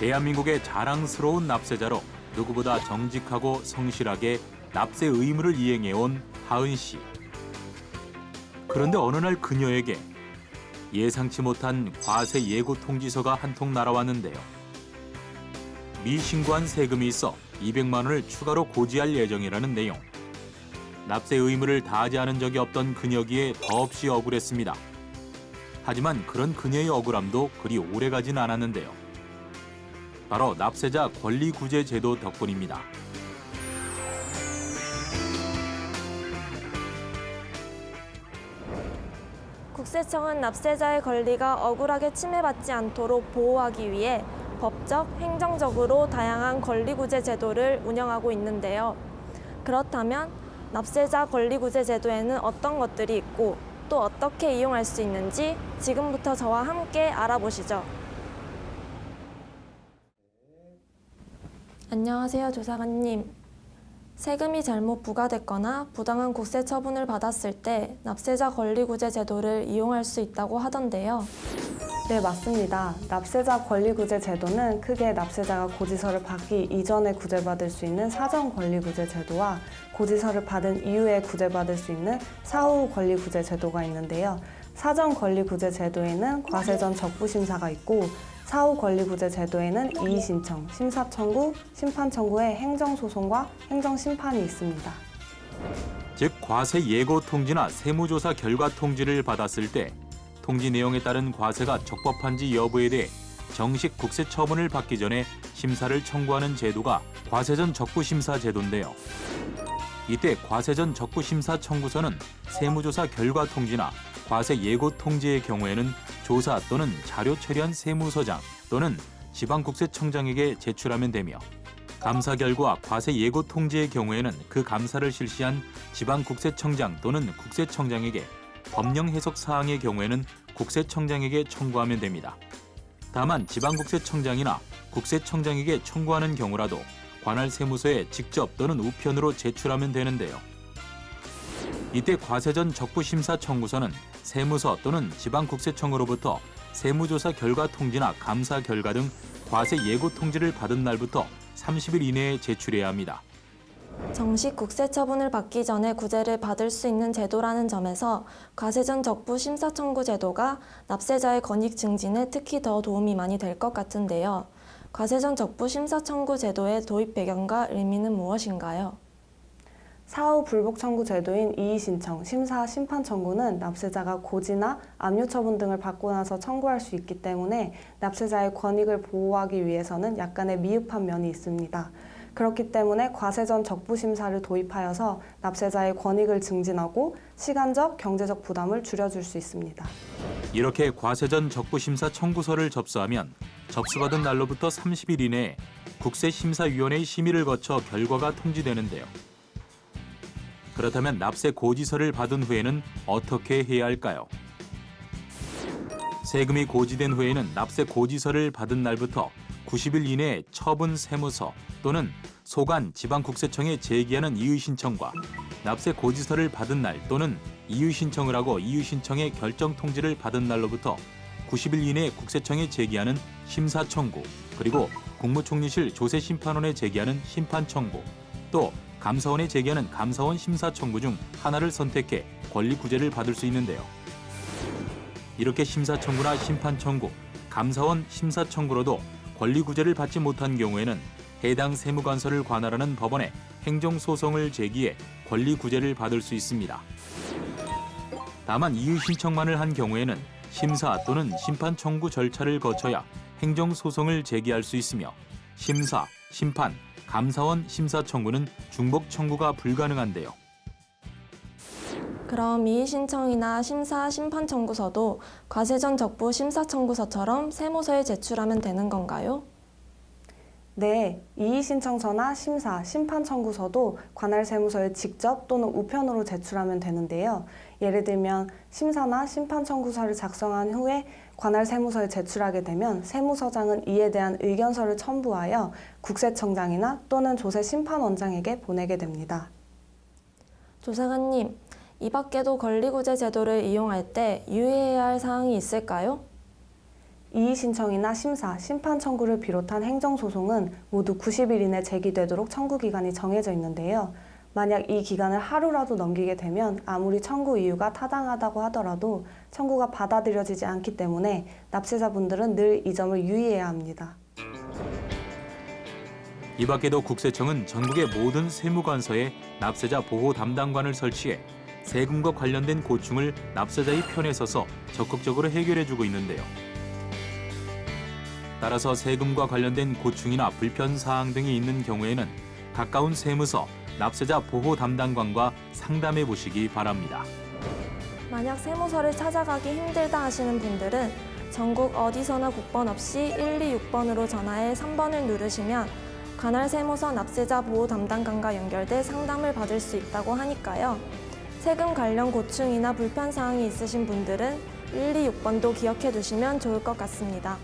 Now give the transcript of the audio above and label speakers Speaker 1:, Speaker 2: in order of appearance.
Speaker 1: 대한민국의 자랑스러운 납세자로 누구보다 정직하고 성실하게 납세 의무를 이행해온 하은 씨. 그런데 어느 날 그녀에게 예상치 못한 과세 예고 통지서가 한 통 날아왔는데요. 미신고한 세금이 있어 200만 원을 추가로 고지할 예정이라는 내용. 납세 의무를 다하지 않은 적이 없던 그녀기에 더없이 억울했습니다. 하지만 그런 그녀의 억울함도 그리 오래가진 않았는데요. 바로 납세자 권리구제 제도 덕분입니다.
Speaker 2: 국세청은 납세자의 권리가 억울하게 침해받지 않도록 보호하기 위해 법적, 행정적으로 다양한 권리구제 제도를 운영하고 있는데요. 그렇다면 납세자 권리구제 제도에는 어떤 것들이 있고 또 어떻게 이용할 수 있는지 지금부터 저와 함께 알아보시죠. 안녕하세요, 조사관님. 세금이 잘못 부과됐거나 부당한 국세 처분을 받았을 때 납세자 권리구제 제도를 이용할 수 있다고 하던데요.
Speaker 3: 네, 맞습니다. 납세자 권리구제 제도는 크게 납세자가 고지서를 받기 이전에 구제받을 수 있는 사전 권리구제 제도와 고지서를 받은 이후에 구제받을 수 있는 사후 권리구제 제도가 있는데요. 사전 권리구제 제도에는 과세 전 적부심사가 있고 사후 권리구제 제도에는 이의신청, 심사청구, 심판청구의 행정소송과 행정심판이 있습니다.
Speaker 1: 즉 과세 예고 통지나 세무조사 결과 통지를 받았을 때 통지 내용에 따른 과세가 적법한지 여부에 대해 정식 국세 처분을 받기 전에 심사를 청구하는 제도가 과세 전 적부심사 제도인데요. 이때 과세 전 적부심사 청구서는 세무조사 결과 통지나 과세 예고 통지의 경우에는 조사 또는 자료 처리한 세무서장 또는 지방국세청장에게 제출하면 되며 감사 결과 과세 예고 통지의 경우에는 그 감사를 실시한 지방국세청장 또는 국세청장에게 법령 해석 사항의 경우에는 국세청장에게 청구하면 됩니다. 다만 지방국세청장이나 국세청장에게 청구하는 경우라도 관할 세무서에 직접 또는 우편으로 제출하면 되는데요. 이때 과세 전 적부심사 청구서는 세무서 또는 지방국세청으로부터 세무조사 결과 통지나 감사 결과 등 과세 예고 통지를 받은 날부터 30일 이내에 제출해야 합니다.
Speaker 2: 정식 국세 처분을 받기 전에 구제를 받을 수 있는 제도라는 점에서 과세 전 적부 심사 청구 제도가 납세자의 권익 증진에 특히 더 도움이 많이 될 것 같은데요. 과세 전 적부 심사 청구 제도의 도입 배경과 의미는 무엇인가요?
Speaker 3: 사후 불복 청구 제도인 이의신청, 심사, 심판 청구는 납세자가 고지나 압류 처분 등을 받고 나서 청구할 수 있기 때문에 납세자의 권익을 보호하기 위해서는 약간의 미흡한 면이 있습니다. 그렇기 때문에 과세 전 적부심사를 도입하여서 납세자의 권익을 증진하고 시간적, 경제적 부담을 줄여줄 수 있습니다.
Speaker 1: 이렇게 과세 전 적부심사 청구서를 접수하면 접수받은 날로부터 30일 이내에 국세심사위원회의 심의를 거쳐 결과가 통지되는데요. 그렇다면 납세 고지서를 받은 후에는 어떻게 해야 할까요? 세금이 고지된 후에는 납세 고지서를 받은 날부터 90일 이내에 처분 세무서 또는 소관 지방국세청에 제기하는 이의신청과 납세 고지서를 받은 날 또는 이의신청을 하고 이의신청의 결정 통지를 받은 날로부터 90일 이내에 국세청에 제기하는 심사청구, 그리고 국무총리실 조세심판원에 제기하는 심판청구, 또 감사원에 제기하는 감사원 심사청구 중 하나를 선택해 권리구제를 받을 수 있는데요. 이렇게 심사청구나 심판청구, 감사원 심사청구로도 권리구제를 받지 못한 경우에는 해당 세무관서를 관할하는 법원에 행정소송을 제기해 권리구제를 받을 수 있습니다. 다만 이의신청만을 한 경우에는 심사 또는 심판청구 절차를 거쳐야 행정소송을 제기할 수 있으며 심사, 심판, 감사원 심사청구는 중복 청구가 불가능한데요.
Speaker 2: 그럼 이의신청이나 심사, 심판청구서도 과세 전 적부 심사청구서처럼 세무서에 제출하면 되는 건가요?
Speaker 3: 네, 이의신청서나 심사, 심판청구서도 관할 세무서에 직접 또는 우편으로 제출하면 되는데요. 예를 들면 심사나 심판청구서를 작성한 후에 관할 세무서에 제출하게 되면 세무서장은 이에 대한 의견서를 첨부하여 국세청장이나 또는 조세심판원장에게 보내게 됩니다.
Speaker 2: 조사관님, 이 밖에도 권리구제 제도를 이용할 때 유의해야 할 사항이 있을까요?
Speaker 3: 이의 신청이나 심사, 심판 청구를 비롯한 행정소송은 모두 90일 이내 제기되도록 청구 기간이 정해져 있는데요. 만약 이 기간을 하루라도 넘기게 되면 아무리 청구 이유가 타당하다고 하더라도 청구가 받아들여지지 않기 때문에 납세자분들은 늘 이 점을 유의해야 합니다.
Speaker 1: 이 밖에도 국세청은 전국의 모든 세무관서에 납세자 보호 담당관을 설치해 세금과 관련된 고충을 납세자의 편에 서서 적극적으로 해결해주고 있는데요. 따라서 세금과 관련된 고충이나 불편 사항 등이 있는 경우에는 가까운 세무서 납세자 보호 담당관과 상담해 보시기 바랍니다.
Speaker 2: 만약 세무서를 찾아가기 힘들다 하시는 분들은 전국 어디서나 국번 없이 126번으로 전화해 3번을 누르시면 관할 세무서 납세자 보호 담당관과 연결돼 상담을 받을 수 있다고 하니까요. 세금 관련 고충이나 불편 사항이 있으신 분들은 126번도 기억해 두시면 좋을 것 같습니다.